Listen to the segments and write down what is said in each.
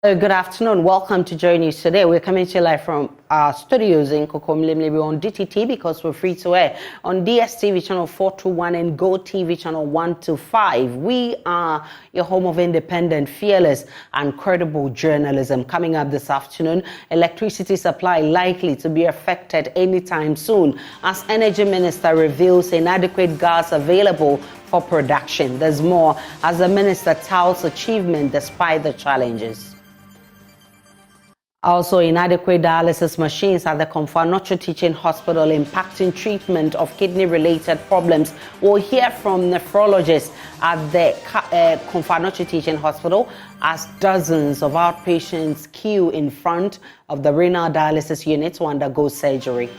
Good afternoon. Welcome to Joy News Today. We're coming to you live from our studios in Kokomlemlebe on DTT because we're free to air on DSTV channel 421 and Go TV channel 125. We are your home of independent, fearless, and credible journalism. Coming up this afternoon, electricity supply likely to be affected anytime soon as Energy Minister reveals inadequate gas available for production. There's more as the minister touts achievement despite the challenges. Also, inadequate dialysis machines at the Komfo Teaching Hospital impacting treatment of kidney-related problems. We'll hear from nephrologists at the Komfo Teaching Hospital as dozens of outpatients queue in front of the renal dialysis unit to undergo surgery.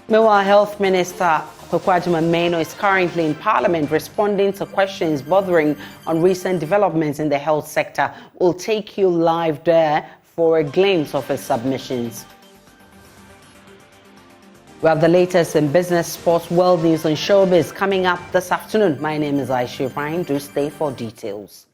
Meanwhile, Health Minister Tofu is currently in Parliament responding to questions bordering on recent developments in the health sector. We'll take you live there for a glimpse of his submissions. We have the latest in business, sports, world news, and showbiz coming up this afternoon. My name is Aisha Ibrahim. Do stay for details.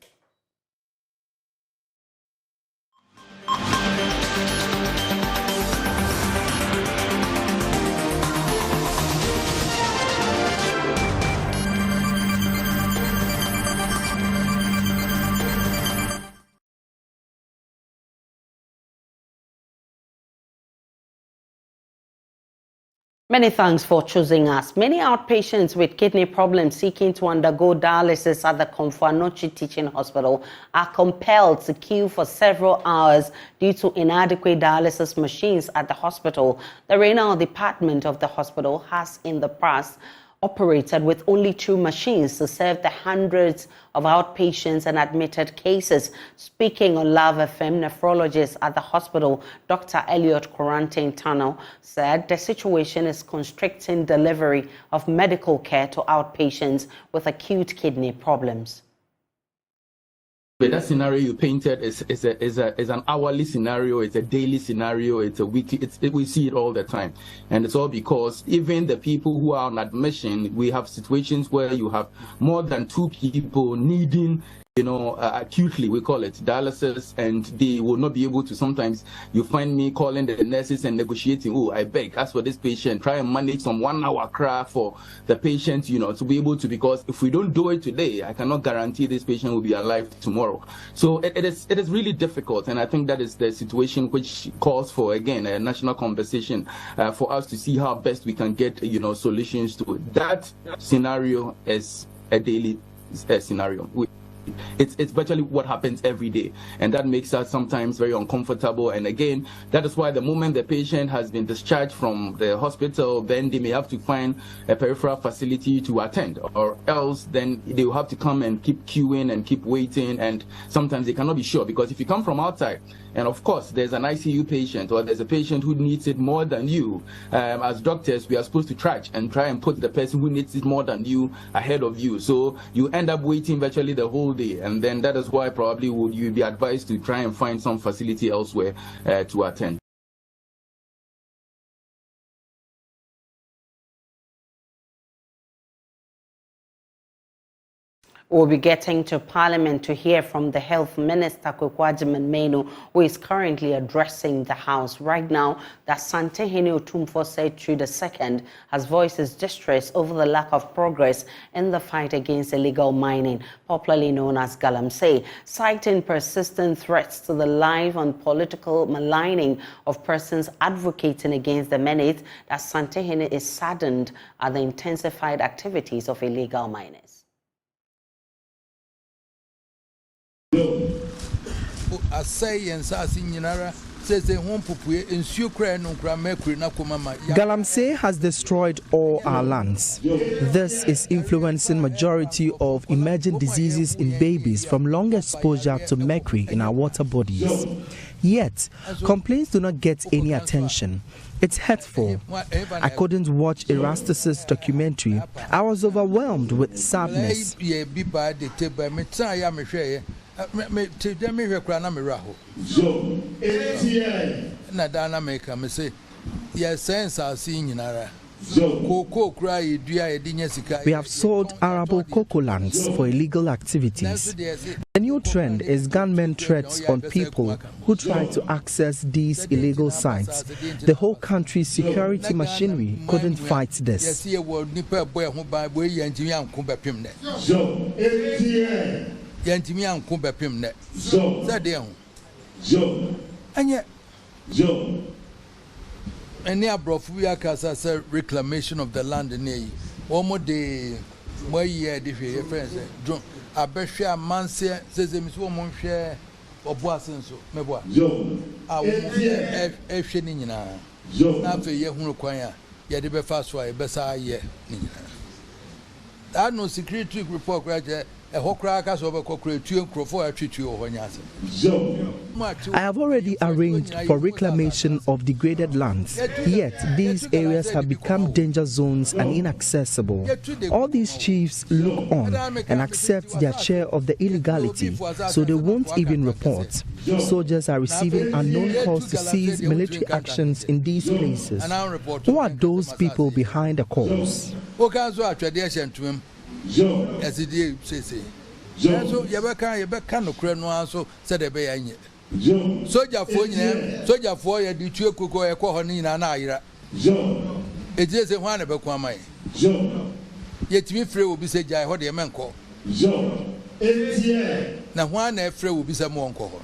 Many thanks for choosing us. Many outpatients with kidney problems seeking to undergo dialysis at the Komfo Teaching Hospital are compelled to queue for several hours due to inadequate dialysis machines at the hospital. The renal department of the hospital has in the past operated with only 2 machines to serve the hundreds of outpatients and admitted cases. Speaking on Love FM, nephrologist at the hospital, Dr. Elliot Koranteng-Tunnel, said the situation is constricting delivery of medical care to outpatients with acute kidney problems. That scenario you painted is an hourly scenario, it's a daily scenario, it's a weekly, we see it all the time. And it's all because even the people who are on admission, we have situations where you have more than 2 people needing, acutely, we call it dialysis, and they will not be able to. Sometimes you find me calling the nurses and negotiating, oh, I beg, as for this patient, try and manage some 1 hour craft for the patient, to be able to, because if we don't do it today, I cannot guarantee this patient will be alive tomorrow. So it is really difficult, and I think that is the situation which calls for, again, a national conversation for us to see how best we can get, solutions to it. That scenario is a daily scenario. It's virtually what happens every day, and that makes us sometimes very uncomfortable. And again, that is why the moment the patient has been discharged from the hospital, then they may have to find a peripheral facility to attend, or else then they will have to come and keep queuing and keep waiting, and sometimes they cannot be sure, because if you come from outside and of course there's an ICU patient or there's a patient who needs it more than you, as doctors we are supposed to try and put the person who needs it more than you ahead of you, so you end up waiting virtually the whole day, and then that is why probably would you be advised to try and find some facility elsewhere to attend. We'll be getting to Parliament to hear from the Health Minister, who is currently addressing the House. Right now, that Santehene Otumfuo said through the second has voiced his distress over the lack of progress in the fight against illegal mining, popularly known as galamsey, citing persistent threats to the life and political maligning of persons advocating against the menace. That Santehene is saddened at the intensified activities of illegal miners. Galamsey has destroyed all our lands. This is influencing majority of emerging diseases in babies from long exposure to mercury in our water bodies. Yet, complaints do not get any attention. It's hurtful. I couldn't watch Erastus's documentary. I was overwhelmed with sadness. We have sold arable cocoa lands for illegal activities. The new trend is gunmen threats on people who try to access these illegal sites. The whole country's security machinery couldn't fight this. Any abroad reclamation of the land in a one day, more year, different friends. I bet share man says, Miss Woman share or Boasen so, Meboa. I will F. Shenina. Now for ye who require, yet the fast way, Bessa ye. I know security report graduate. I have already arranged for reclamation of degraded lands, yet these areas have become danger zones and inaccessible. All these chiefs look on and accept their share of the illegality, so they won't even report. Soldiers are receiving unknown calls to seize military actions in these places. Who are those people behind the calls? As it is, say. So, Yabaka no creno so said a bay. Soldier for you, did you cook or a cohonina and Ira? It is a one of a quamai. Yet me free will be said, I heard a man call. Now, one afraid will be some one call.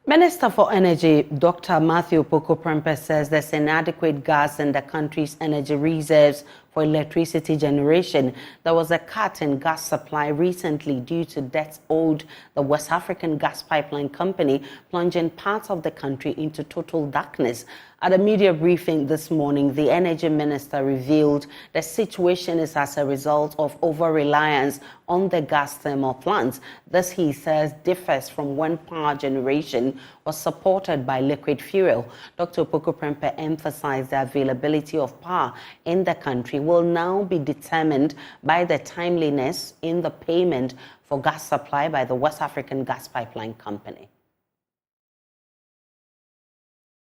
Minister for Energy, Dr. Matthew Poku-Prempeh, says there's inadequate gas in the country's energy reserves for electricity generation. There was a cut in gas supply recently due to debts owed the West African Gas Pipeline Company, plunging parts of the country into total darkness. At a media briefing this morning, the energy minister revealed the situation is as a result of over-reliance on the gas thermal plants. This, he says, differs from when power generation was supported by liquid fuel. Dr. Poku-Prempeh emphasized the availability of power in the country will now be determined by the timeliness in the payment for gas supply by the West African Gas Pipeline Company.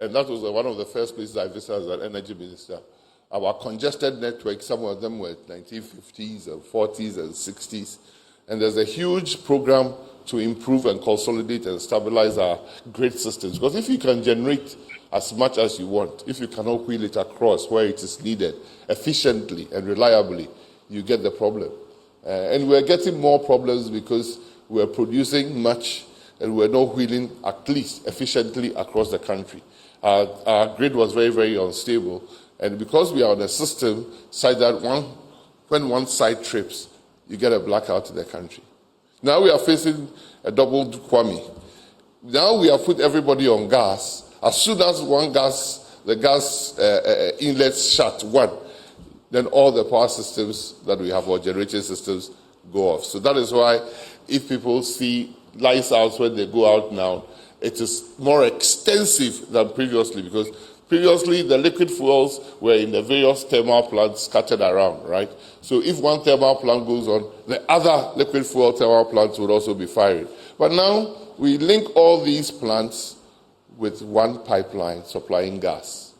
And that was one of the first places I visited as an energy minister. Our congested network, some of them were 1950s and 40s and 60s. And there's a huge program to improve and consolidate and stabilize our grid systems. Because if you can generate as much as you want, if you cannot wheel it across where it is needed efficiently and reliably, you get the problem. And we're getting more problems because we're producing much and we're not wheeling at least efficiently across the country. Our grid was very, very unstable. And because we are on a system such that when one side trips, you get a blackout in the country. Now we are facing a double whammy. Now we have put everybody on gas. As soon as the gas inlets shut, then all the power systems that we have, or generation systems, go off. So that is why if people see lights out when they go out now, it is more extensive than previously, because previously the liquid fuels were in the various thermal plants scattered around, right? So if one thermal plant goes on, the other liquid fuel thermal plants would also be firing. But now we link all these plants with one pipeline supplying gas.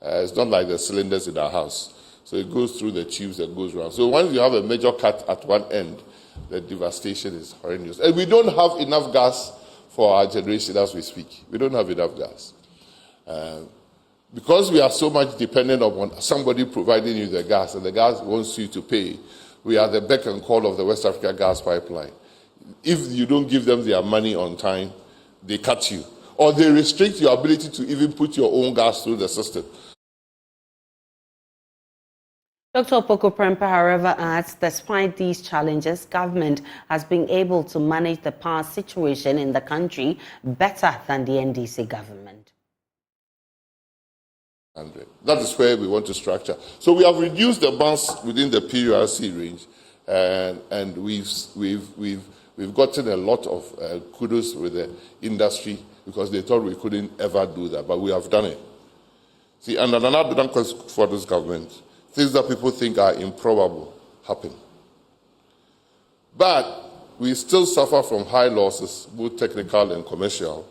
It's not like the cylinders in our house. So it goes through the tubes and goes around. So once you have a major cut at one end, the devastation is horrendous. And we don't have enough gas for our generation as we speak. We don't have enough gas. Because we are so much dependent upon somebody providing you the gas, and the gas wants you to pay, we are the beck and call of the West Africa Gas Pipeline. If you don't give them their money on time, they cut you. Or they restrict your ability to even put your own gas through the system. Dr. Poku-Prempeh, however, adds, despite these challenges, government has been able to manage the power situation in the country better than the NDC government. That is where we want to structure. So we have reduced the bounce within the PURC range, and we've gotten a lot of kudos with the industry because they thought we couldn't ever do that, but we have done it. See, and another question for this government, things that people think are improbable happen. But we still suffer from high losses, both technical and commercial.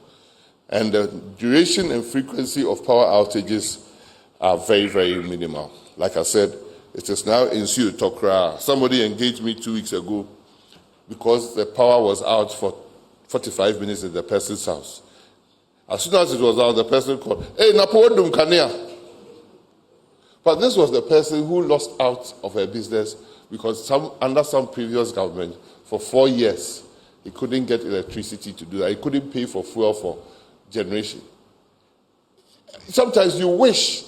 And the duration and frequency of power outages are very, very minimal. Like I said, it is now in Tokra. Somebody engaged me 2 weeks ago because the power was out for 45 minutes in the person's house. As soon as it was out, the person called, "Hey, Napodum Kania." But this was the person who lost out of her business because under some previous government, for 4 years, he couldn't get electricity to do that. He couldn't pay for fuel for generation. Sometimes you wish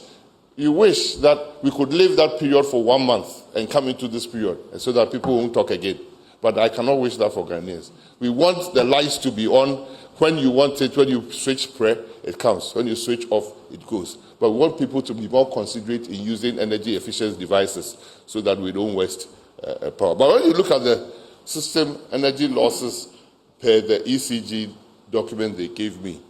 that we could leave that period for 1 month and come into this period so that people won't talk again. But I cannot wish that for Ghanaians. We want the lights to be on when you want it. When you switch prayer, it comes. When you switch off, it goes. But we want people to be more considerate in using energy efficient devices so that we don't waste power. But when you look at the system energy losses per the ECG document they gave me,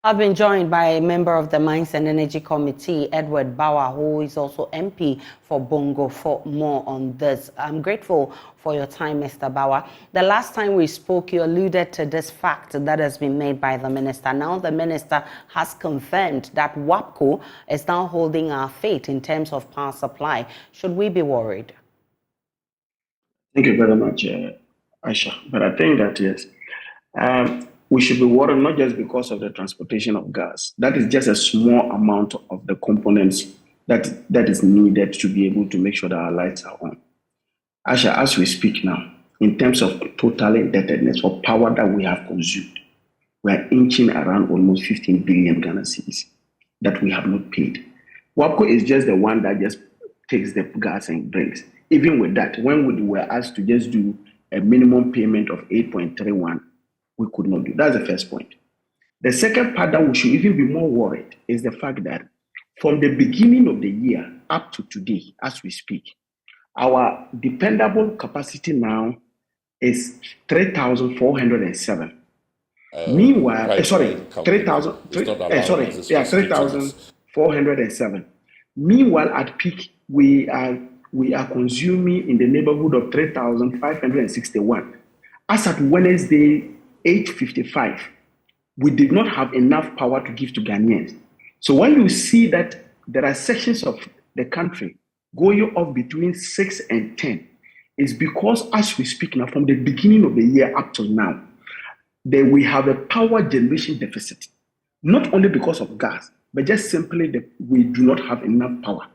I've been joined by a member of the Mines and Energy Committee, Edward Bauer, who is also MP for Bongo, for more on this. I'm grateful for your time, Mr. Bauer. The last time we spoke, you alluded to this fact that has been made by the minister. Now the minister has confirmed that WAPCO is now holding our fate in terms of power supply. Should we be worried? Thank you very much, Aisha. But I think that, yes, we should be worried not just because of the transportation of gas. That is just a small amount of the components that is needed to be able to make sure that our lights are on. Aisha, as we speak now, in terms of total indebtedness for power that we have consumed, we are inching around almost 15 billion Ghana cedis that we have not paid. WAPCO is just the one that just takes the gas and brings. Even with that, when we were asked to just do a minimum payment of 8.31, we could not do. That's the first point. The second part that we should even be more worried is the fact that from the beginning of the year up to today, as we speak, our dependable capacity now is 3,407. Meanwhile, 3,407. Meanwhile, at peak, we are consuming in the neighborhood of 3,561. As at Wednesday, 8:55, we did not have enough power to give to Ghanaians. So when you see that there are sections of the country going off between 6 and 10, it's because as we speak now, from the beginning of the year up till now, we have a power generation deficit. Not only because of gas, but just simply that we do not have enough power.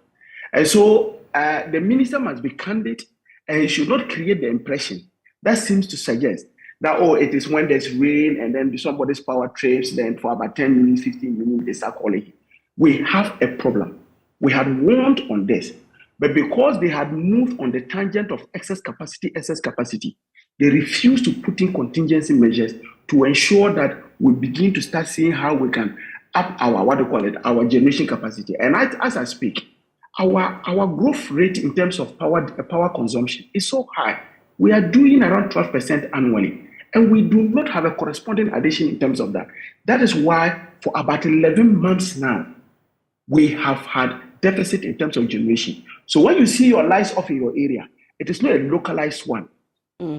And so the minister must be candid and should not create the impression that seems to suggest that, it is when there's rain and then somebody's power trips, then for about 10 minutes, 15 minutes, they start calling him. We have a problem. We had warned on this, but because they had moved on the tangent of excess capacity, they refused to put in contingency measures to ensure that we begin to start seeing how we can up our generation capacity. And as I speak, our growth rate in terms of power consumption is so high. We are doing around 12% annually. And we do not have a corresponding addition in terms of that. That is why for about 11 months now, we have had deficit in terms of generation. So when you see your lights off in your area, it is not a localized one.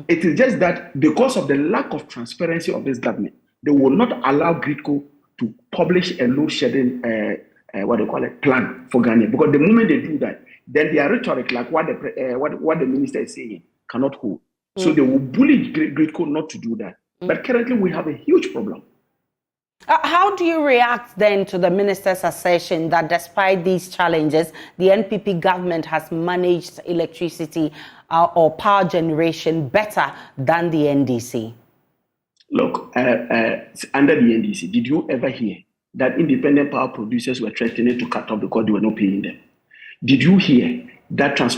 It is just that because of the lack of transparency of this government, they will not allow GRIDCO to publish a load shedding plan for Ghana. Because the moment they do that, then their rhetoric, like what the minister is saying, cannot hold. So they will bully GRIDCO not to do that. But currently we have a huge problem. How do you react then to the minister's assertion that despite these challenges, the NPP government has managed electricity or power generation better than the NDC? Look, under the NDC, did you ever hear that independent power producers were threatening to cut off because they were not paying them? Did you hear that gas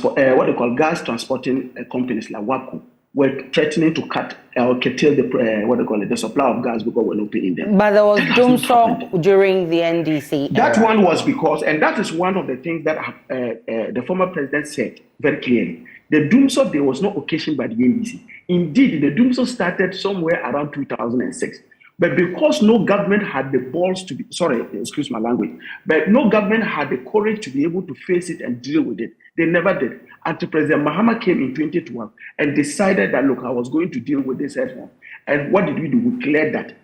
transporting companies like WAPCO were threatening to cut or curtail the supply of gas because we're not paying them? But there was doomsday during the NDC. That one was because, and that is one of the things that the former president said very clearly. The doomsday there was no occasion by the NDC. Indeed, the doomsday started somewhere around 2006. But because no government had the balls to be, excuse my language, but no government had the courage to be able to face it and deal with it, they never did. Until President Mahama came in 2012 and decided that, look, I was going to deal with this head on. And what did we do? We cleared that.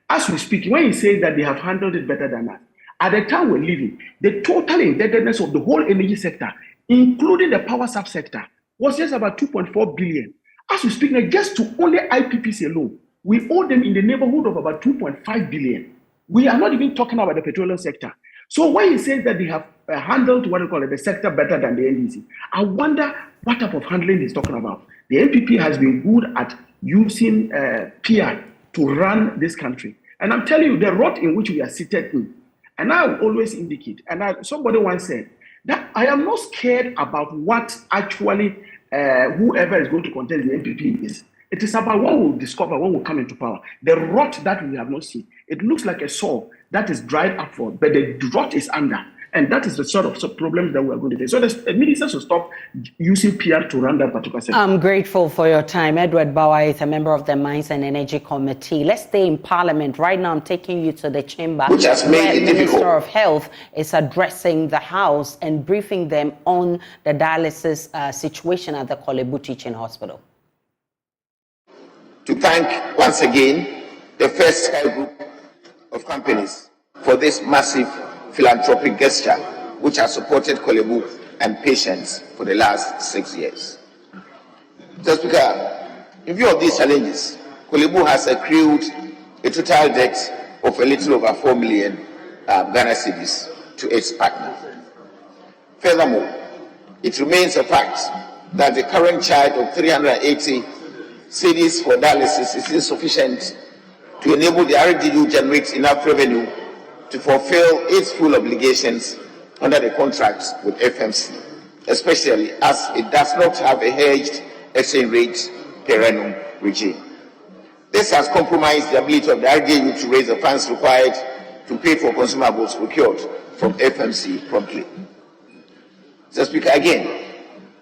As we speak, when he says that they have handled it better than us, at the time we're living, the total indebtedness of the whole energy sector, including the power subsector, was just about 2.4 billion. As we speak now, just to only IPPC alone, we owe them in the neighborhood of about 2.5 billion. We are not even talking about the petroleum sector. So when he says that they have handled what we call it, the sector better than the NDC, I wonder what type of handling he's talking about. The NPP has been good at using PR to run this country. And I'm telling you, the rot in which we are seated in, and I will always indicate, and somebody once said, that I am not scared about what actually whoever is going to contest the NPP is. It is about what we'll discover when we come into power. The rot that we have not seen. It looks like a sore that is dried up for, but the rot is under. And that is the sort of problems that we are going to face. So the ministers should stop using PR to run that particular sector. I'm grateful for your time. Edward Bauer is a member of the Mines and Energy Committee. Let's stay in Parliament. Right now, I'm taking you to the chamber which has made where the Minister of Health is addressing the House and briefing them on the dialysis situation at the Kolebu Teaching Hospital. To thank once again the First Sky Group of companies for this massive philanthropic gesture which has supported Kolebu and patients for the last 6 years. Mr. Speaker, in view of these challenges, Kolebu has accrued a total debt of a little over 4 million Ghana cedis to its partner. Furthermore, it remains a fact that the current charge of 380 cedis for dialysis is insufficient to enable the RDU generate enough revenue to fulfill its full obligations under the contract with FMC, especially as it does not have a hedged exchange rate per annum regime. This has compromised the ability of the RDU to raise the funds required to pay for consumables procured from FMC promptly. Mr. Speaker, again,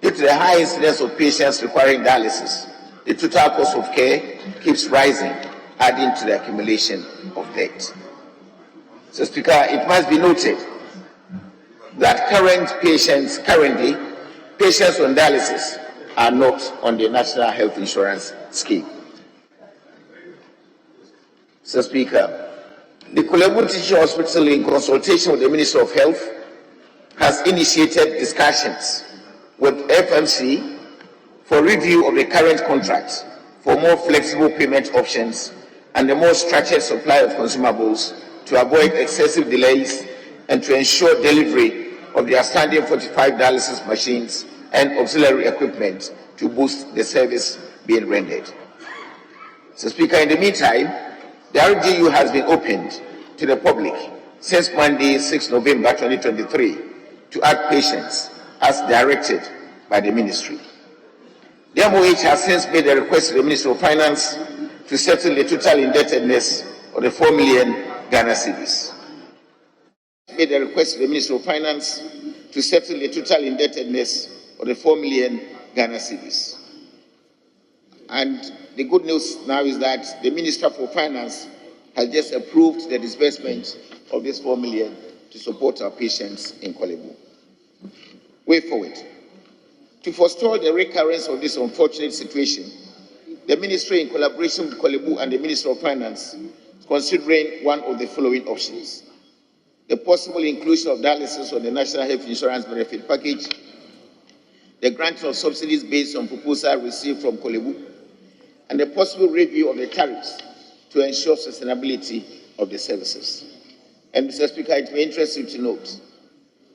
due to the high incidence of patients requiring dialysis, the total cost of care keeps rising, adding to the accumulation of debt. Mr. Speaker, it must be noted that currently patients on dialysis are not on the National Health Insurance Scheme. Mr. Speaker, the Kolebu Teaching Hospital, in consultation with the Minister of Health, has initiated discussions with FMC for review of the current contract for more flexible payment options and a more structured supply of consumables to avoid excessive delays and to ensure delivery of the outstanding 45 dialysis machines and auxiliary equipment to boost the service being rendered. Mr. Speaker, in the meantime, the RGU has been opened to the public since Monday, 6 November 2023, to add patients as directed by the ministry. The MOH has since made a request to the Minister of Finance to settle the total indebtedness of the 4 million Ghana cedis. Made a request to the Minister of Finance to settle the total indebtedness of the 4 million Ghana cedis. And the good news now is that the Minister for Finance has just approved the disbursement of this 4 million to support our patients in Kolebu. Way forward. To forestall the recurrence of this unfortunate situation, the Ministry, in collaboration with Kolebu and the Minister of Finance, is considering one of the following options: the possible inclusion of dialysis on the National Health Insurance Benefit Package, the granting of subsidies based on proposal received from Kolebu, and the possible review of the tariffs to ensure sustainability of the services. And Mr. Speaker, it may interest you to note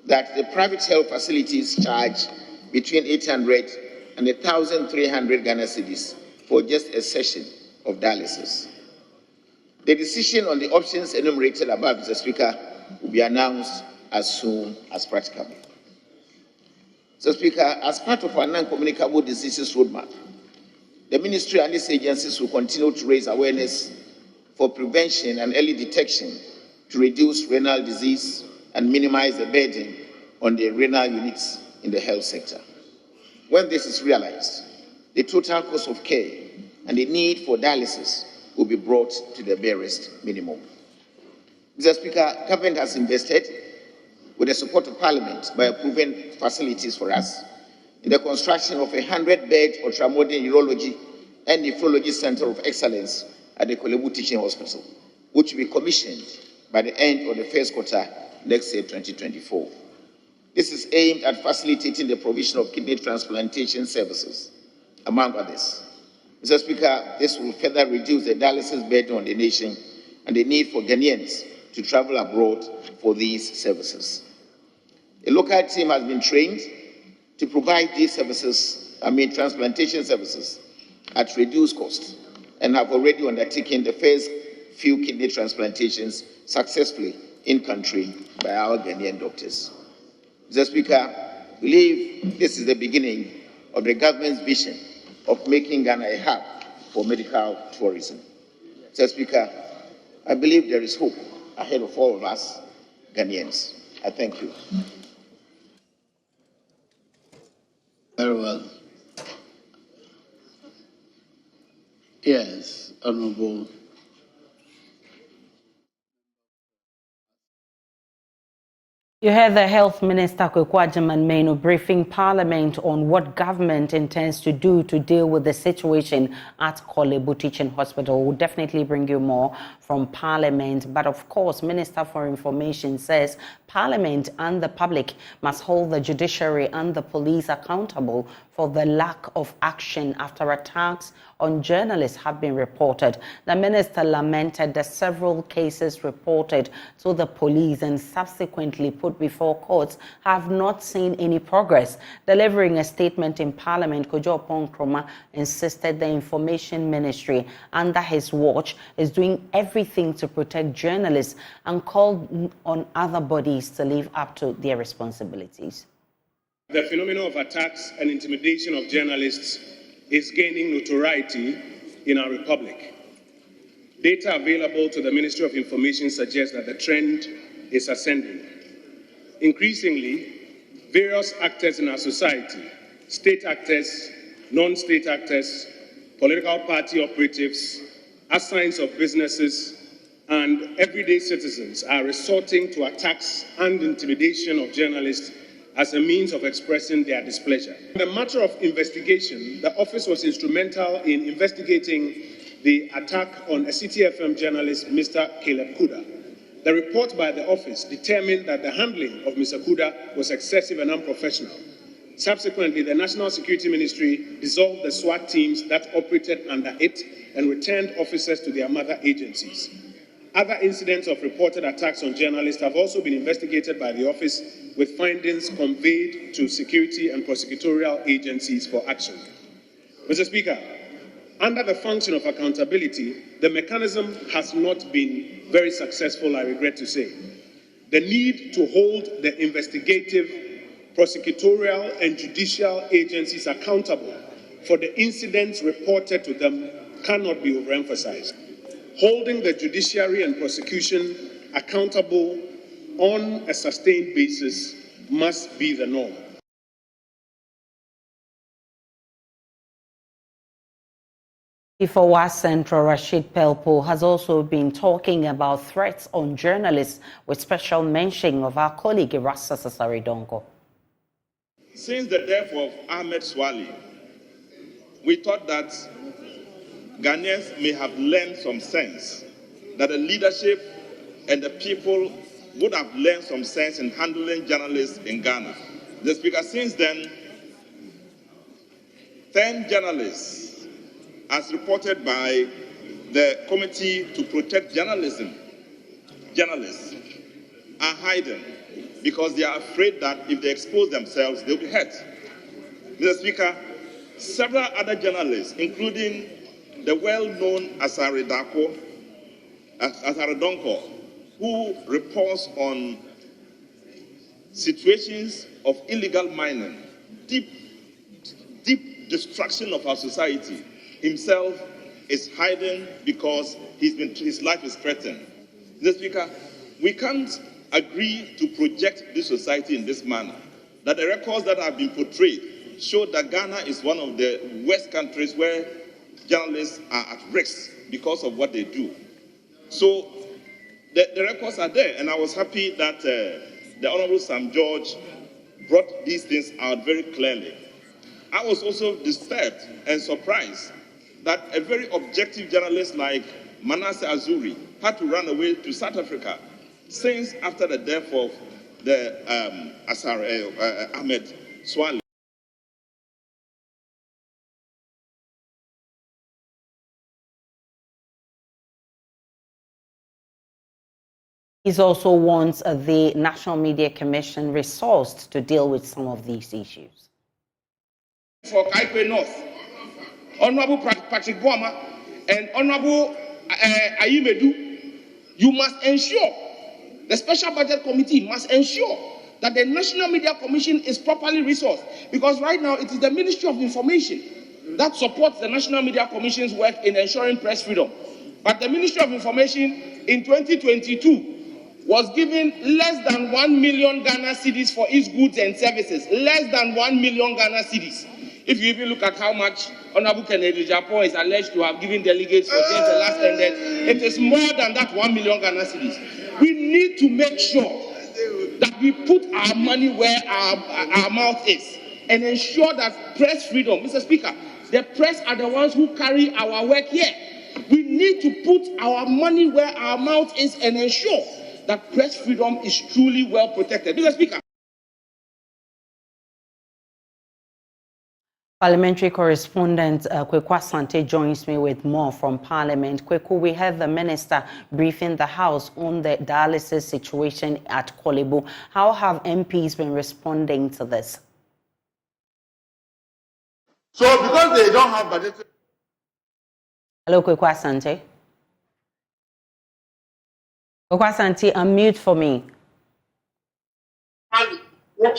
that the private health facilities charge between 800 and 1,300 Ghana cedis for just a session of dialysis. The decision on the options enumerated above, Mr. Speaker, will be announced as soon as practicable. Mr. Speaker, as part of our non-communicable diseases roadmap, the Ministry and its agencies will continue to raise awareness for prevention and early detection to reduce renal disease and minimize the burden on the renal units in the health sector. When this is realized, the total cost of care and the need for dialysis will be brought to the barest minimum. Mr. Speaker, government has invested, with the support of Parliament, by approving facilities for us in the construction of a 100-bed ultramodern urology and Nephrology Center of Excellence at the Kolebu Teaching Hospital, which will be commissioned by the end of the first quarter next year, 2024. This is aimed at facilitating the provision of kidney transplantation services, among others. Mr. Speaker, this will further reduce the dialysis burden on the nation and the need for Ghanaians to travel abroad for these services. A local team has been trained to provide these services, transplantation services, at reduced cost, and have already undertaken the first few kidney transplantations successfully in country by our Ghanaian doctors. Mr. Speaker, I believe this is the beginning of the government's vision of making Ghana a hub for medical tourism. Mr. Speaker, I believe there is hope ahead of all of us Ghanaians. I thank you. Very well. Yes, Honorable. You heard the Health Minister Kwekwajaman Menu briefing Parliament on what government intends to do to deal with the situation at Kolebu Teaching Hospital. We'll definitely bring you more from Parliament. But of course, Minister for Information says Parliament and the public must hold the judiciary and the police accountable for the lack of action after attacks on journalists have been reported. The minister lamented that several cases reported to the police and subsequently put before courts have not seen any progress. Delivering a statement in Parliament, Kojo Ponkroma insisted the Information Ministry under his watch is doing everything to protect journalists and called on other bodies to live up to their responsibilities. The phenomenon of attacks and intimidation of journalists is gaining notoriety in our republic. Data available to the Ministry of Information suggests that the trend is ascending. Increasingly, various actors in our society, state actors, non-state actors, political party operatives, assigns of businesses, and everyday citizens are resorting to attacks and intimidation of journalists as a means of expressing their displeasure. In the matter of investigation, the office was instrumental in investigating the attack on a CTFM journalist, Mr. Caleb Kuda. The report by the office determined that the handling of Mr. Kuda was excessive and unprofessional. Subsequently, the National Security Ministry dissolved the SWAT teams that operated under it and returned officers to their mother agencies. Other incidents of reported attacks on journalists have also been investigated by the office, with findings conveyed to security and prosecutorial agencies for action. Mr. Speaker, under the function of accountability, the mechanism has not been very successful, I regret to say. The need to hold the investigative, prosecutorial, and judicial agencies accountable for the incidents reported to them cannot be overemphasized. Holding the judiciary and prosecution accountable on a sustained basis must be the norm. IFOWA Central Rashid Pelpo has also been talking about threats on journalists, with special mention of our colleague Rasta Sasaridongo. Since the death of Ahmed Swali, we thought that Ghanaians may have learned some sense, that the leadership and the people would have learned some sense in handling journalists in Ghana. The Speaker, since then, 10 journalists, as reported by the Committee to Protect Journalism, journalists are hiding because they are afraid that if they expose themselves, they'll be hurt. Mr. Speaker, several other journalists, including the well-known Asaridonko, who reports on situations of illegal mining, deep destruction of our society, himself is hiding because his life is threatened. Mr. Speaker, we can't agree to project this society in this manner, that the records that have been portrayed show that Ghana is one of the worst countries where journalists are at risk because of what they do. So the records are there, and I was happy that the Honorable Sam George brought these things out very clearly. I was also disturbed and surprised that a very objective journalist like Manasseh Azuri had to run away to South Africa since after the death of the Ahmed Swale. He also wants the National Media Commission resourced to deal with some of these issues. For Kaikwe North, Honorable Patrick Boama and Honorable Ayimedu, you must ensure, the Special Budget Committee must ensure that the National Media Commission is properly resourced. Because right now it is the Ministry of Information that supports the National Media Commission's work in ensuring press freedom. But the Ministry of Information in 2022 was given less than 1 million Ghana cedis for its goods and services. Less than 1 million Ghana cedis. If you even look at how much Honorable Kennedy Japan is alleged to have given delegates for James the last ended, it is more than that 1 million Ghana cedis. We need to make sure that we put our money where our mouth is and ensure that press freedom, Mr. Speaker, the press are the ones who carry our work here. We need to put our money where our mouth is and ensure that press freedom is truly well protected. Mr. Speaker. Parliamentary correspondent Kweku Asante joins me with more from Parliament. Kweku, we heard the Minister briefing the House on the dialysis situation at Korle Bu. How have MPs been responding to this? So because they don't have budget. Hello, Kweku Asante. Kweku Asante, unmute for me.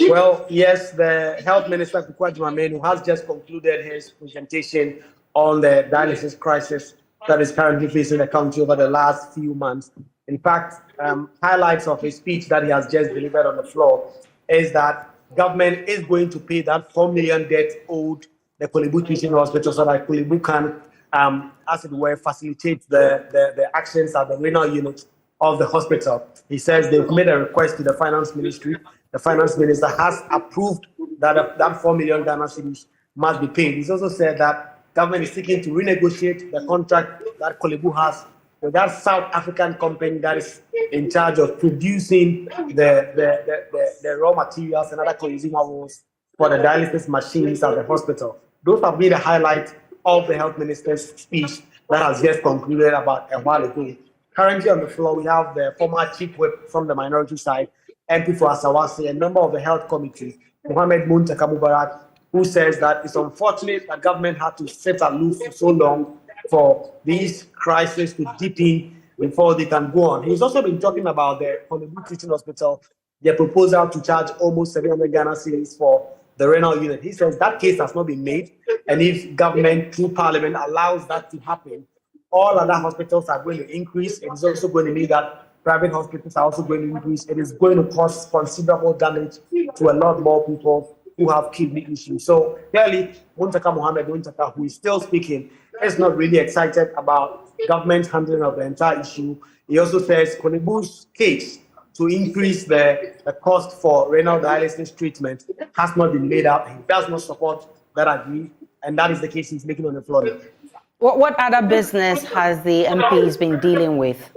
Well, yes, the Health Minister, Kweku Asante, has just concluded his presentation on the dialysis crisis that is currently facing the country over the last few months. In fact, highlights of his speech that he has just delivered on the floor is that government is going to pay that 4 million debt owed the Korle Bu Teaching Hospital so that Korle Bu can, as it were, facilitate the actions at the renal unit of the hospital. He says they've made a request to the Finance Ministry. The Finance Minister has approved that that 4 million Ghana cedis must be paid. He's also said that government is seeking to renegotiate the contract that Korle Bu has with that South African company that is in charge of producing the raw materials and other consumables for the dialysis machines at the hospital. Those have been the highlight of the Health Minister's speech that has just concluded about a while ago. Currently on the floor, we have the former chief whip from the minority side, MP for Asawase, a member of the health committee, Mohammed Muntaka Mubarak, who says that it's unfortunate that government had to sit aloof for so long for these crises to deepen before they can go on. He's also been talking about the Korle Bu Teaching Hospital, their proposal to charge almost 700 Ghana cedis for the renal unit. He says that case has not been made, and if government through Parliament allows that to happen, all other hospitals are going to increase. It is also going to mean that private hospitals are also going to increase. It is going to cause considerable damage to a lot more people who have kidney issues. So clearly, Muntaka Mohammed Muntaka, who is still speaking, is not really excited about government handling of the entire issue. He also says Korle Bu's case to increase the cost for renal dialysis treatment has not been made up. He does not support that agree, and that is the case he's making on the floor. What other business has the MPs been dealing with?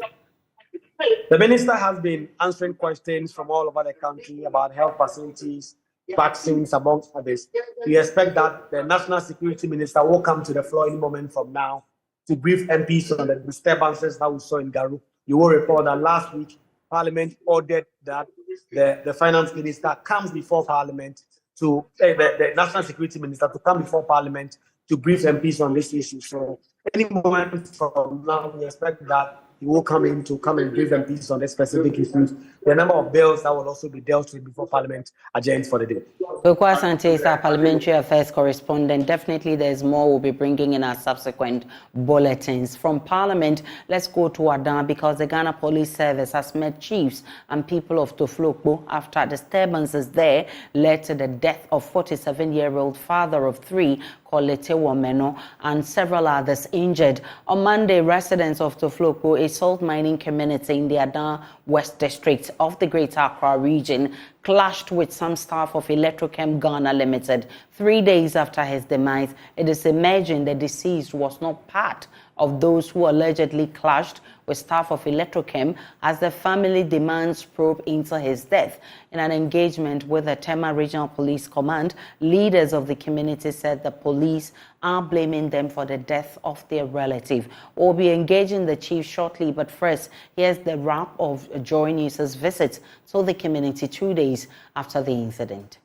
The minister has been answering questions from all over the country about health facilities, vaccines, amongst others. We expect that the National Security Minister will come to the floor any moment from now to brief MPs on the disturbances that we saw in Garu. You will recall that last week, Parliament ordered that the Finance Minister comes before Parliament to the National Security Minister to come before Parliament to brief MPs on this issue. So any moment from now, we expect that he will come in to come and brief MPs on the specific issues. The number of bills that will also be dealt with before Parliament adjourns for the day. Kweku Asante is our Parliamentary Affairs correspondent. Definitely there's more we'll be bringing in our subsequent bulletins. From Parliament, let's go to Adan because the Ghana Police Service has met chiefs and people of Tofu after disturbances there led to the death of 47-year-old father of 3, Kolete Womeno, and several others injured. On Monday, residents of Tofu, a salt mining community in the Adan West District of the Greater Accra region, clashed with some staff of Electrochem Ghana Limited. 3 days after his demise, it is emerging the deceased was not part of those who allegedly clashed with staff of Electrochem as the family demands probe into his death. In an engagement with the Tema Regional Police Command, leaders of the community said the police are blaming them for the death of their relative. We'll be engaging the chief shortly, but first, here's the wrap of Joy News' visit to the community 2 days after the incident.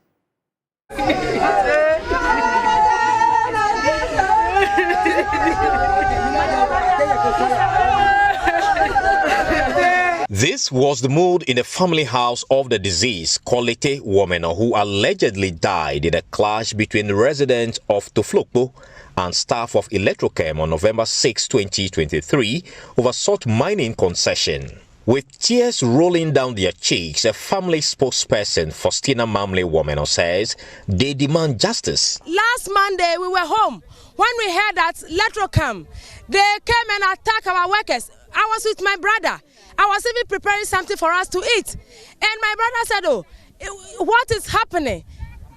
This was the mood in the family house of the deceased Quality woman who allegedly died in a clash between the residents of Tofu and staff of Electrochem on November 6, 2023 over salt mining concession. With tears rolling down their cheeks, a family spokesperson, Faustina Mamle Woman, says they demand justice. Last Monday, we were home when we heard that Electrochem, they came and attacked our workers. I was with my brother. I was even preparing something for us to eat. And my brother said, oh, what is happening?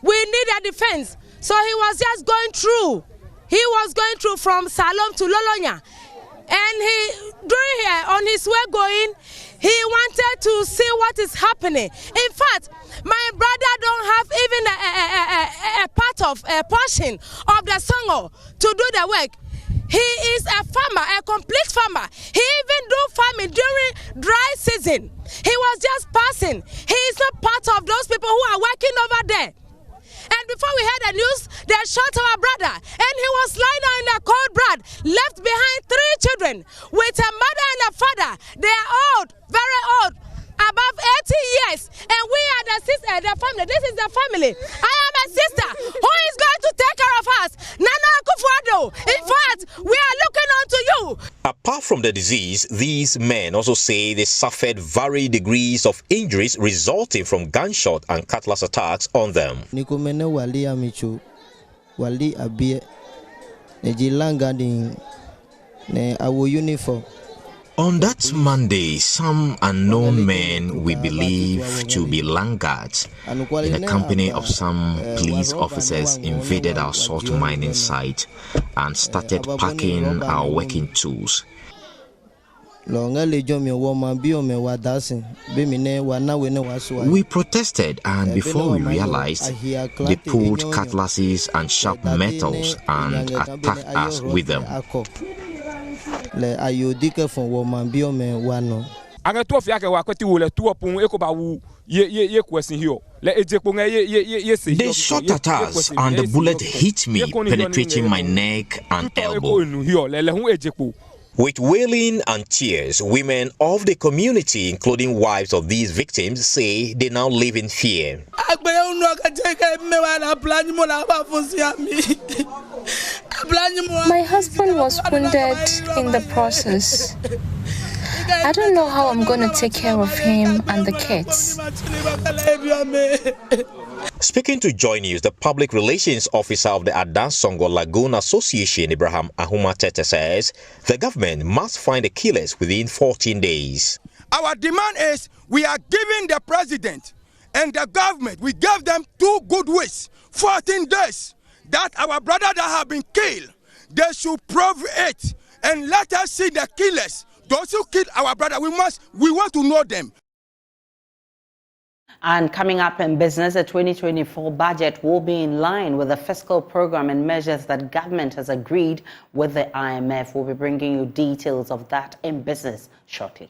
We need a defense. So he was just going through. He was going through from Salom to Lolonya. And on his way going, he wanted to see what is happening. In fact, my brother don't have even a portion of the songo to do the work. He is a farmer, a complete farmer. He even do farming during dry season. He was just passing. He is not part of those people who are working over there. And before we heard the news, they shot our brother. And he was lying down in a cold blood, left behind 3 children with a mother and a father. They are old, very old, above 80 years. And we are the family. This is the family. I am a sister who is going to take care of us. Nana Akufo-Addo. In fact, we are looking on to you. Apart from the disease, these men also say they suffered varied degrees of injuries resulting from gunshot and cutlass attacks on them. Nikomene wali amichu, wali abie, nejilanga din, ne awo uniform. On that Monday, some unknown men we believe to be laggards in the company of some police officers invaded our salt mining site and started packing our working tools. We protested, and before we realized, they pulled cutlasses and sharp metals and attacked us with them. They shot at us and the bullet hit me, penetrating my neck and elbow. With wailing and tears, women of the community, including wives of these victims, say they now live in fear. My husband was wounded in the process. I don't know how I'm going to take care of him and the kids. Speaking to Joy News, the public relations officer of the Adansongo Lagoon Association, Ibrahim Ahuma-Tete, says the government must find the killers within 14 days. Our demand is we are giving the president and the government, we gave them 2 good weeks, 14 days, that our brother that have been killed, they should prove it and let us see the killers. Those who killed our brother, we want to know them. And coming up in business, the 2024 budget will be in line with the fiscal program and measures that government has agreed with the IMF. We'll be bringing you details of that in business shortly.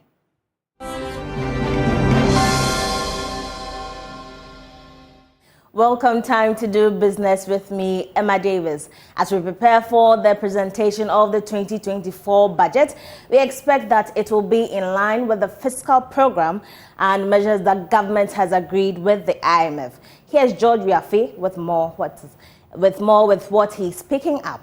Welcome, time to do business with me, Emma Davis. As we prepare for the presentation of the 2024 budget, we expect that it will be in line with the fiscal program and measures that government has agreed with the IMF. Here's George Wiafe with more with what he's picking up.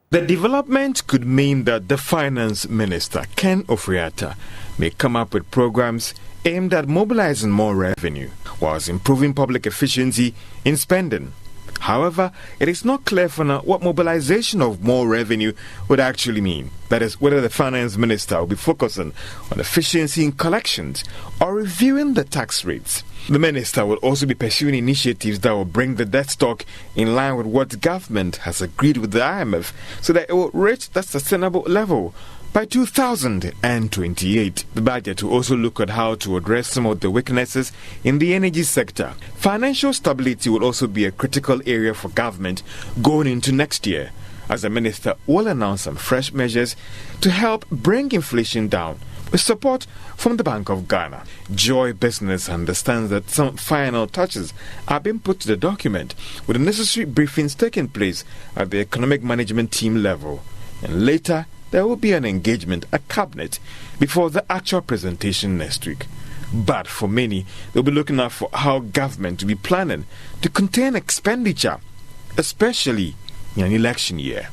The development could mean that the Finance Minister, Ken Ofori-Atta, may come up with programs aimed at mobilizing more revenue whilst improving public efficiency in spending. However, it is not clear for now what mobilization of more revenue would actually mean. That is, whether the finance minister will be focusing on efficiency in collections or reviewing the tax rates. The minister will also be pursuing initiatives that will bring the debt stock in line with what the government has agreed with the IMF so that it will reach that sustainable level by 2028. The budget will also look at how to address some of the weaknesses in the energy sector. Financial stability will also be a critical area for government going into next year, as the minister will announce some fresh measures to help bring inflation down with support from the Bank of Ghana. Joy Business understands that some final touches are being put to the document, with the necessary briefings taking place at the economic management team level. And later, there will be an engagement at Cabinet before the actual presentation next week. But for many, they'll be looking out for how government will be planning to contain expenditure, especially in an election year.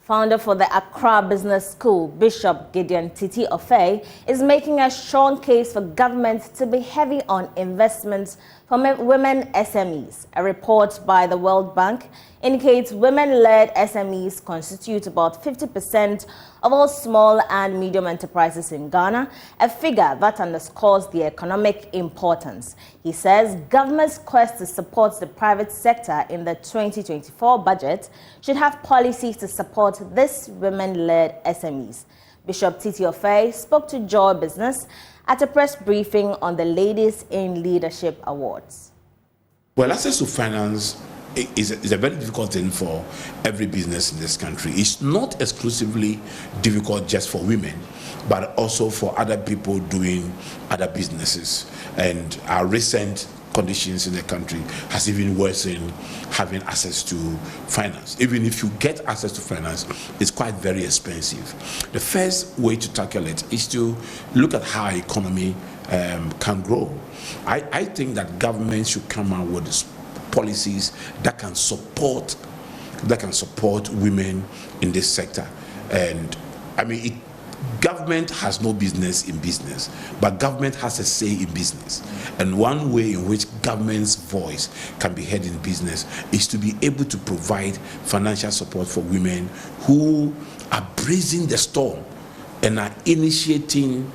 Founder for the Accra Business School, Bishop Gideon Titi Ofei, is making a strong case for government to be heavy on investments for women SMEs. A report by the World Bank indicates women-led SMEs constitute about 50% of all small and medium enterprises in Ghana, a figure that underscores the economic importance. He says government's quest to support the private sector in the 2024 budget should have policies to support these women-led SMEs. Bishop Titi Ofei spoke to Joy Business at a press briefing on the Ladies in Leadership Awards. Well, access to finance is a very difficult thing for every business in this country. It's not exclusively difficult just for women, but also for other people doing other businesses. And our recent conditions in the country has even worsened having access to finance. Even if you get access to finance, it's quite very expensive. The first way to tackle it is to look at how our economy can grow. I think that government should come out with policies that can support women in this sector. And I mean, government has no business in business, but government has a say in business. And one way in which government's voice can be heard in business is to be able to provide financial support for women who are braving the storm and are initiating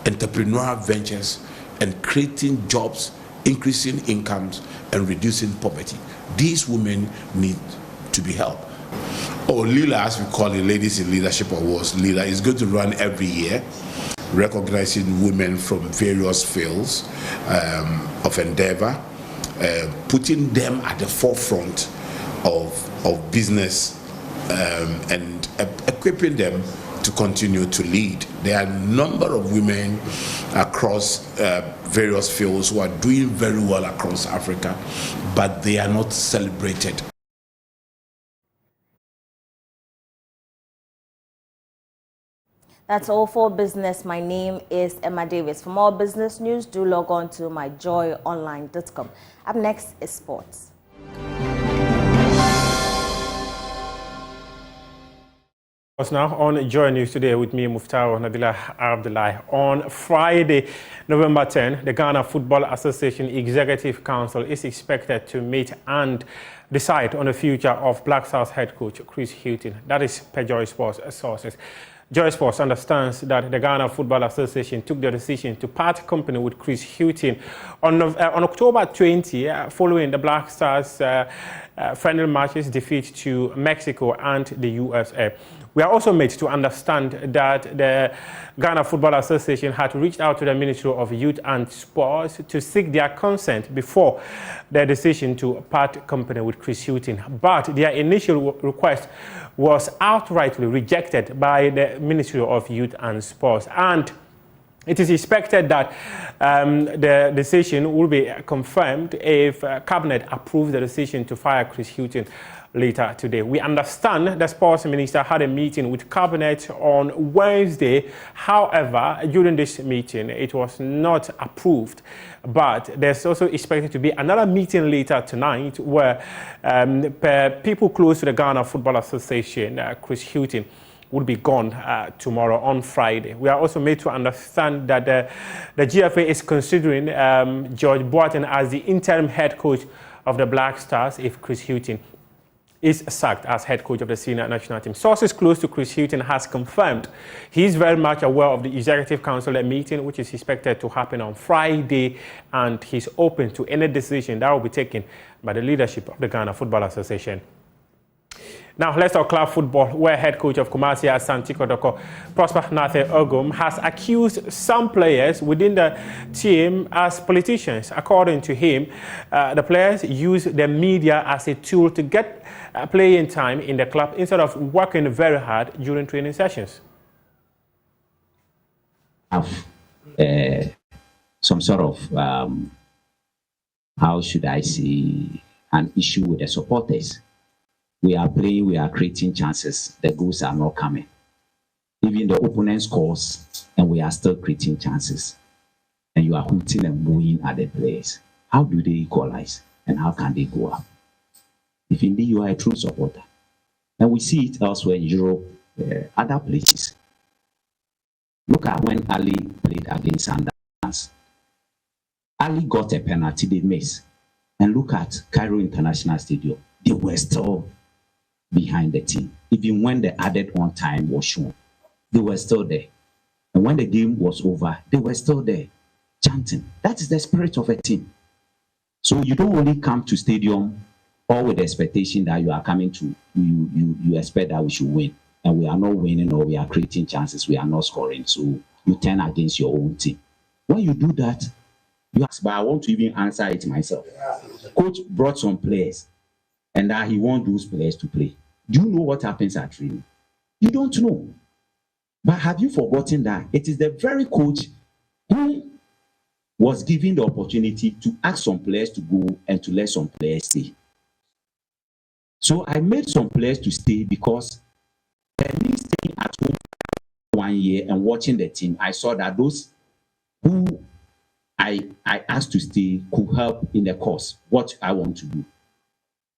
entrepreneurial ventures and creating jobs, increasing incomes, and reducing poverty. These women need to be helped. Lila, as we call it, Ladies in Leadership Awards, Lila is going to run every year, recognizing women from various fields of endeavor, putting them at the forefront of business and equipping them to continue to lead. There are a number of women across various fields who are doing very well across Africa, but they are not celebrated. That's all for business. My name is Emma Davis. For more business news, do log on to myjoyonline.com. Up next is sports. Now on Joy News today with me, Muftaro Nabila Abdullahi. On Friday, November 10, the Ghana Football Association Executive Council is expected to meet and decide on the future of Black Stars head coach Chris Hughton. That is per Joy Sports sources. Joy Sports understands that the Ghana Football Association took the decision to part company with Chris Hughton on October 20, following the Black Stars friendly matches defeat to Mexico and the USA. We are also made to understand that the Ghana Football Association had reached out to the Ministry of Youth and Sports to seek their consent before their decision to part company with Chris Hughton. But their initial request was outrightly rejected by the Ministry of Youth and Sports. And it is expected that the decision will be confirmed if Cabinet approves the decision to fire Chris Hughton later today. We understand the Sports Minister had a meeting with Cabinet on Wednesday. However, during this meeting, it was not approved. But there's also expected to be another meeting later tonight where people close to the Ghana Football Association, Chris Hughton, would be gone tomorrow on Friday. We are also made to understand that the GFA is considering George Boateng as the interim head coach of the Black Stars if Chris Hughton is sacked as head coach of the senior national team. Sources close to Chris Hughton has confirmed he is very much aware of the Executive Council meeting, which is expected to happen on Friday, and he's open to any decision that will be taken by the leadership of the Ghana Football Association. Now, let's talk club football, where head coach of Kumasi Asante Kotoko, Prosper Nathe Ogum, has accused some players within the team as politicians. According to him, the players use the media as a tool to get playing time in the club instead of working very hard during training sessions. Have some sort of, how should I say, an issue with the supporters. We are playing, we are creating chances. The goals are not coming. Even the opponent scores, and we are still creating chances. And you are hooting and booing at the players. How do they equalize? And how can they go up? If indeed you are a true supporter. And we see it elsewhere in Europe, other places. Look at when Ali played against Sundowns. Ali got a penalty, they missed. And look at Cairo International Stadium. They were still behind the team. Even when the added on time was shown, they were still there. And when the game was over, they were still there, chanting. That is the spirit of a team. So you don't only come to stadium all with the expectation that you are coming to, you expect that we should win. And we are not winning, or we are creating chances, we are not scoring. So you turn against your own team. When you do that, you ask, but I want to even answer it myself. Coach brought some players, and that he wants those players to play. Do you know what happens at training? You don't know. But have you forgotten that it is the very coach who was given the opportunity to ask some players to go and to let some players stay? So I made some players to stay because me staying at home 1 year and watching the team, I saw that those who I asked to stay could help in the course, what I want to do.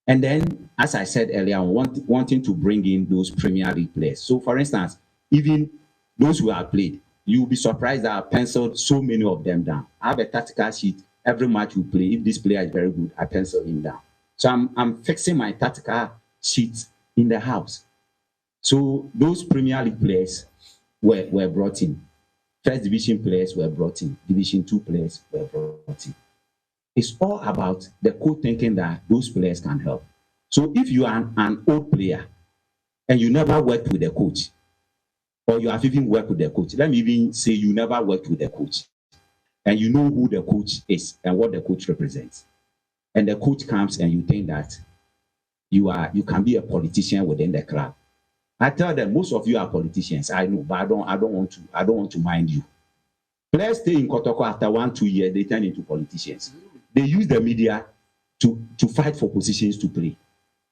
And then, as I said earlier, wanting to bring in those Premier League players. So, for instance, even those who have played, you'll be surprised that I've penciled so many of them down. I have a tactical sheet. Every match we play, if this player is very good, I pencil him down. So I'm fixing my tactical sheets in the house. So those Premier League players were brought in. First Division players were brought in. Division 2 players were brought in. It's all about the coach thinking that those players can help. So if you are an old player and you never worked with the coach, or you have even worked with the coach, let me even say you never worked with the coach, and you know who the coach is and what the coach represents, and the coach comes and you think that you can be a politician within the club. I tell them, most of you are politicians, I know, but I don't want to mind you. Players stay in Kotoko after 1-2 years, they turn into politicians. They use the media to fight for positions to play.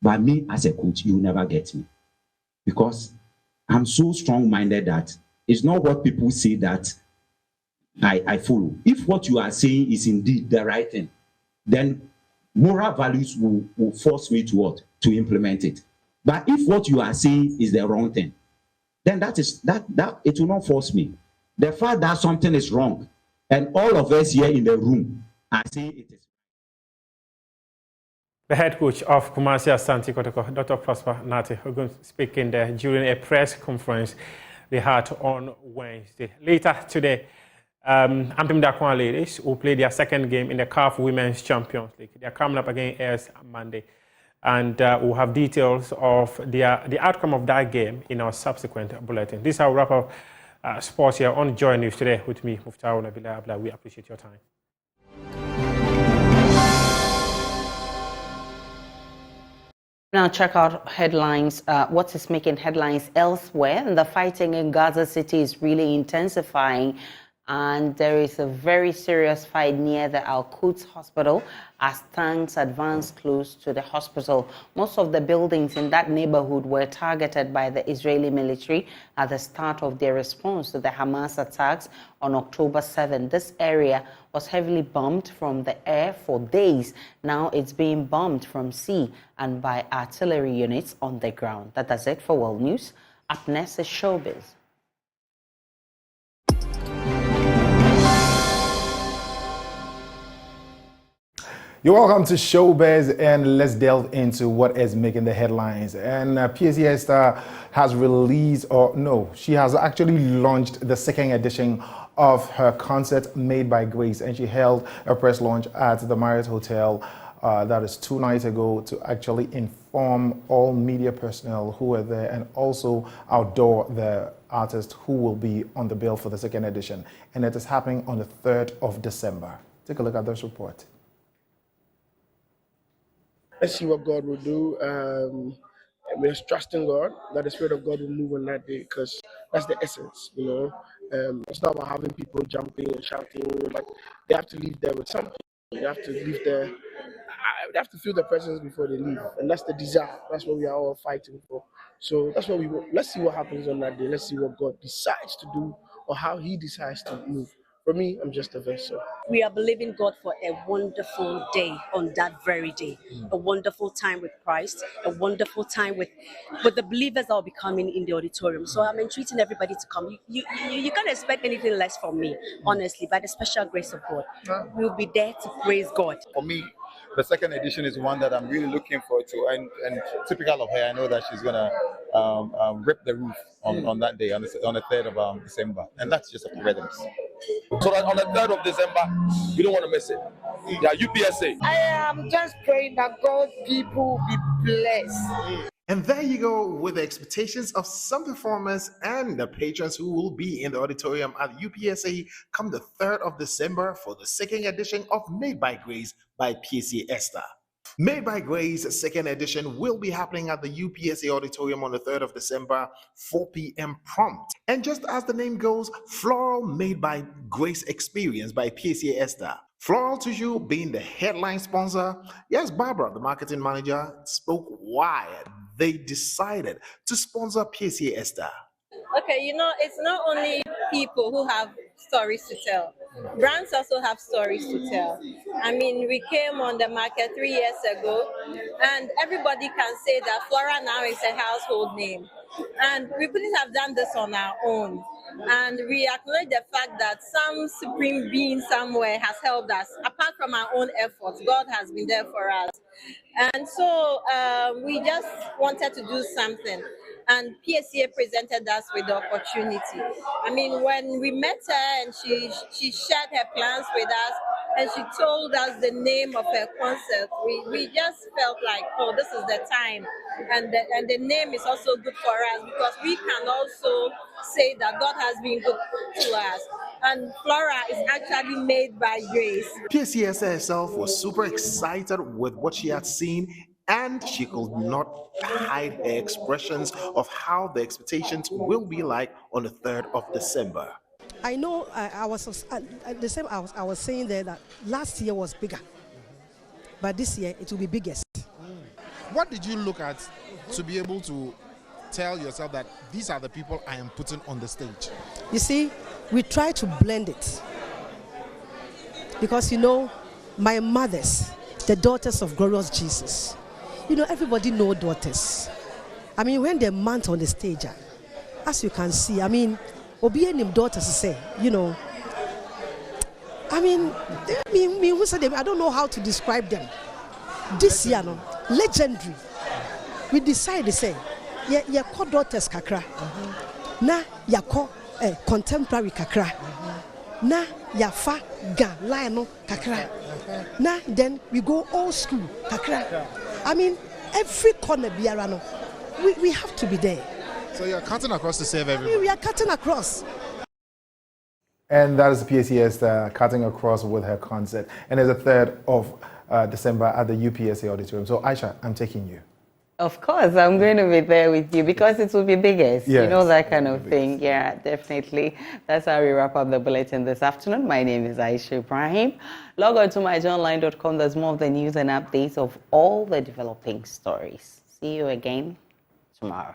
But me as a coach, you will never get me. Because I'm so strong-minded that it's not what people say that I follow. If what you are saying is indeed the right thing, then moral values will force me to what? To implement it. But if what you are saying is the wrong thing, then that it will not force me. The fact that something is wrong, and all of us here in the room are saying it is. The head coach of Kumasi Asante Kotoko, Dr. Prosper Nathe Ogum, speaking there during a press conference they had on Wednesday. Later today, Ampim Dakwan ladies will play their second game in the CAF Women's Champions League. They are coming up against AS Monday. And we'll have details of the outcome of that game in our subsequent bulletin. This is how we wrap up sports here on Joy News today with me, Muftaru Nabila Abla. We appreciate your time. Now check out headlines, what is making headlines elsewhere. And the fighting in Gaza City is really intensifying. And there is a very serious fight near the Al-Quds hospital as tanks advance close to the hospital. Most of the buildings in that neighborhood were targeted by the Israeli military at the start of their response to the Hamas attacks on October 7. This area was heavily bombed from the air for days. Now it's being bombed from sea and by artillery units on the ground. That does it for World News. Up next is Showbiz. You're welcome to Showbiz, and let's delve into what is making the headlines. And PSC Esther has released, she has actually launched the second edition of her concert Made by Grace, and she held a press launch at the Marriott Hotel that is 2 nights ago to actually inform all media personnel who were there and also outdoor the artists who will be on the bill for the second edition. And it is happening on the 3rd of December. Take a look at this report. Let's see what God will do. We're just trusting God that the Spirit of God will move on that day, because that's the essence, It's not about having people jumping and shouting, but they have to leave there with something. They have to leave there. They have to feel the presence before they leave, and that's the desire. That's what we are all fighting for. So that's what we want. Let's see what happens on that day. Let's see what God decides to do or how He decides to move. For me, I'm just a vessel. We are believing God for a wonderful day on that very day. A wonderful time with Christ, a wonderful time with the believers that will be coming in the auditorium. So I'm entreating everybody to come. You can't expect anything less from me, honestly, by the special grace of God. We'll be there to praise God. For me, the second edition is one that I'm really looking forward to, and typical of her, I know that she's gonna rip the roof on that day, on the 3rd of December, and that's just up to rhythms. So that on the 3rd of December, you don't want to miss it. Yeah, UPSA. I am just praying that God's people be blessed. And there you go with the expectations of some performers and the patrons who will be in the auditorium at UPSA come the 3rd of December for the second edition of Made by Grace by PSC Esther. Made by Grace second edition will be happening at the UPSA auditorium on the 3rd of December, 4 p.m. prompt. And just as the name goes, Floral Made by Grace experience by PSC Esther. Floral Tofu being the headline sponsor. Yes, Barbara, the marketing manager, spoke why they decided to sponsor PSC Esther. Okay, it's not only people who have stories to tell. Brands also have stories to tell. I mean, we came on the market 3 years ago, and everybody can say that Flora now is a household name. And we couldn't have done this on our own. And we acknowledge the fact that some supreme being somewhere has helped us. Apart from our own efforts, God has been there for us. And so we just wanted to do something. And PSCA presented us with the opportunity. I mean, when we met her and she shared her plans with us and she told us the name of her concert, we just felt like, oh, this is the time. And the name is also good for us because we can also say that God has been good to us. And Flora is actually made by grace. PSCA herself was super excited with what she had seen, and she could not hide her expressions of how the expectations will be like on the 3rd of December. I know I was saying there that last year was bigger, but this year it will be biggest. What did you look at to be able to tell yourself that these are the people I am putting on the stage? You see, we try to blend it because my mothers, the daughters of glorious Jesus. Everybody know daughters. I mean, when they mount on the stage, as you can see, I mean, obeying daughters say, I don't know how to describe them. This year, legendary. We decided to say, yeah, call daughters kakra. Na ya call contemporary kakra. Na ya fa ga lion kakra. Na then we go old school kakra. I mean, every corner biarano, we have to be there. So you're cutting across to save everybody. We are cutting across. And that is PSCA cutting across with her concert. And it's the 3rd of December at the UPSA auditorium. So Aisha, I'm taking you. Of course, I'm going to be there with you because it will be biggest. Yes, that kind of thing. Yeah, definitely. That's how we wrap up the bulletin this afternoon. My name is Aisha Ibrahim. Log on to myjournline.com. There's more of the news and updates of all the developing stories. See you again tomorrow.